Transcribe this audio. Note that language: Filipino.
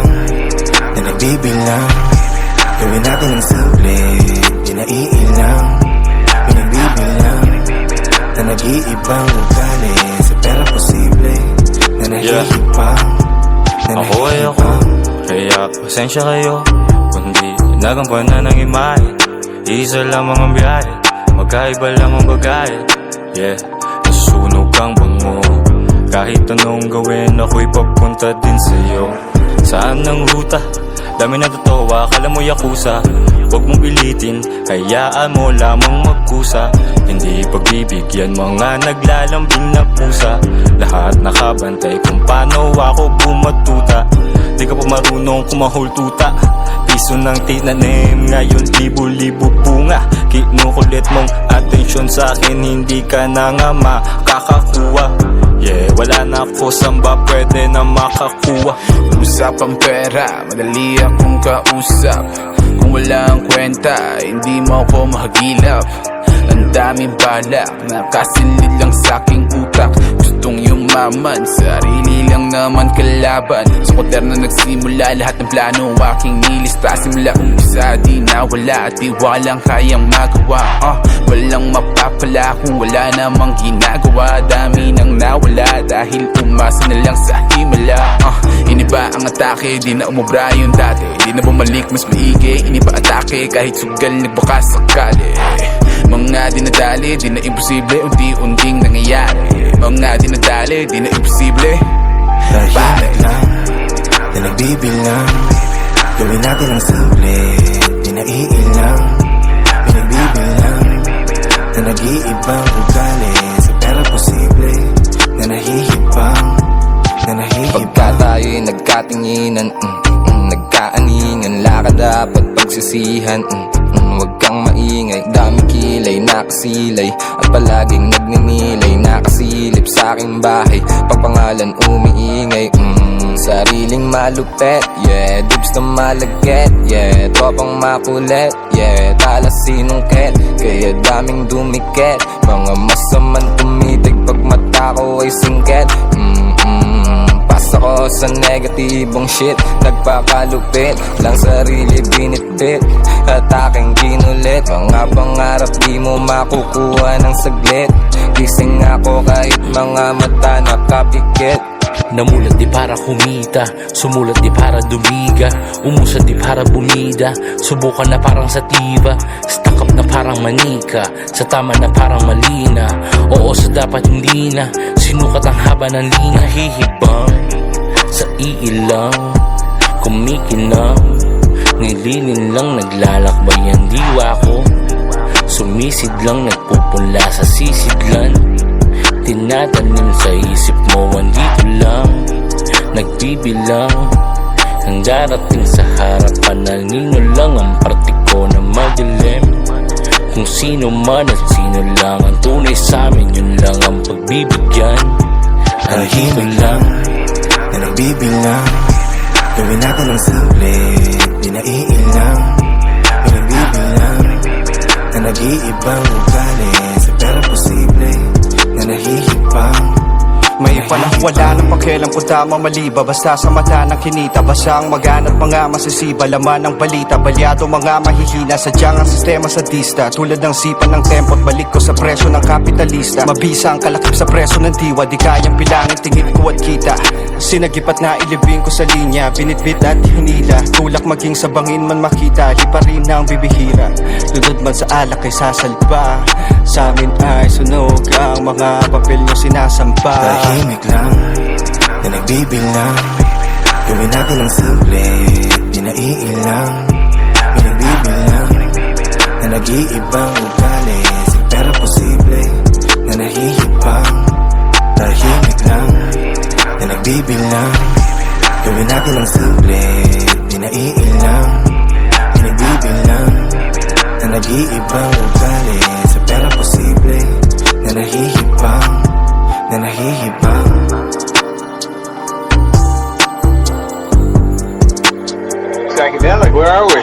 lang na nagbibilang. Gawin natin ang simple, di naiilang. Pinagbibilang na nag-iibang ugali sa pera posible na nahihibang, na ako ay ako, kaya pasensya kayo kung di nagampanan ng imahe. Isa lamang ang biyahe, magkaiba lang ang bagay. Yeah, nasusunog ang bango. Kahit anong gawin, ako'y papunta din sa'yo. Saan ang ruta? Dami na totoo, akala mo yakuza. Huwag mong pilitin, hayaan mo lamang magkusa. Hindi pagbibigyan mga naglalambing na pusa. Lahat nakabantay kung paano ako bumatuta. Di ka pa marunong kumahultuta. Piso ng tinanim, ngayon libo-libo bunga. Kinukulit mong atensyon sa akin, hindi ka na nga makakakuha. Yeah, wala na ako, saan ba pwede na makakuha? Usapang pera, madali akong kausap. Kung wala ang kwenta, hindi mo ako mahagilap. Ang daming balak, nakasilid lang sa'king utak. Gustong yumaman, sarili lang naman kalaban. Sa koder na nagsimula, lahat ng plano aking nilista. Simula umpisa, di nawala at di walang kayang magawa. Walang mapapala kung wala namang ginagawa. Dami nang nawala dahil umasa na lang sa himala. Iniba ang atake, di na umubra yung dati. Di na bumalik, mas maigi, iniba atake. Kahit sugal, nagbakas sakali. Mga dinadali, di na imposible, unti-unting nangyayari. Mga dinadali, di na imposible. tahimik lang na nagbibilang. Gawin natin ang simple, di naiilang. Pinagbibilang na nag-iibang ugali sa pera posible na nahihibang, na nahihibang. Pagka tayo'y nagkatinginan, nagkaaningan, laka dapat pagsisihan. Huwag kang maingay, daming kilay, nakasilay at palaging nagninilay, nakasilip sa aking bahay. Pagpangalan umiingay, sariling malupet, yeah. Dibs na malagket, yeah. Tropang makulit, yeah. Talas sinungket, kaya daming dumikit. Mga masamang tumitig pag mata ko ay singket. Ako sa negatibong shit, nagpakalupit lang sarili binitbit at aking ginulit. Mga pangarap di mo makukuha ng saglit. Gising ako kahit mga mata nakapikit. Namulat di para kumita, sumulat di para dumiga, umusad di para bumida, subukan na parang sativa, stuck up na parang manika, sa tama na parang malina, oo sa dapat hindi na, sinukat ang haba ng lina. Hihibang sa iilang, kumikinang, nilinin lang naglalakbay ang diwa ko, sumisid lang nagpupunla sa sisidlan. Tinatanim sa isip mo, andito lang, nagbibilang ang darating sa harapan. Nalino lang ang parte ko na madilim. Kung sino man at sino lang ang tunay sa amin, yun lang ang pagbibigyan. Andito lang na nagbibilang. Gawin natin ang simple, di naiilang. Pinagbibilang na nag-iibang ugali sa pera posible na nahihibang. May panahon wala nang pakialam kung tama mali ba. Basta sa mata ng kinita, basang maganat mga masisiba. Laman ng balita, balyado mga mahihina. Sadyang ang sistema sadista, tulad ng sipa ng tempo at balik ko sa presyo ng kapitalista. Mabisa ang kalakip sa presyo ng diwa, di kayang bilangin tingin ko at kita. Sinagipat na ilibing ko sa linya, binitbit at hinila. Tulak maging sa bangin man makita, di pa rin ang bibihira. Lugod man sa alak ay sasalba, sa amin ay sunog ang mga papel nyo sinasamba. Tahimik lang na nagbibilang. Gawin natin ang simple, di naiilang. Pinagbibilang na nag-iibang ugali sa pera posible na nahihibang. Tahimik lang na nagbibilang. Gawin natin ang simple, di naiilang. Pinagbibilang na nag-iibang ugali sa pera posible na nahihibang, na nahihibang. Psychedelic, where are we?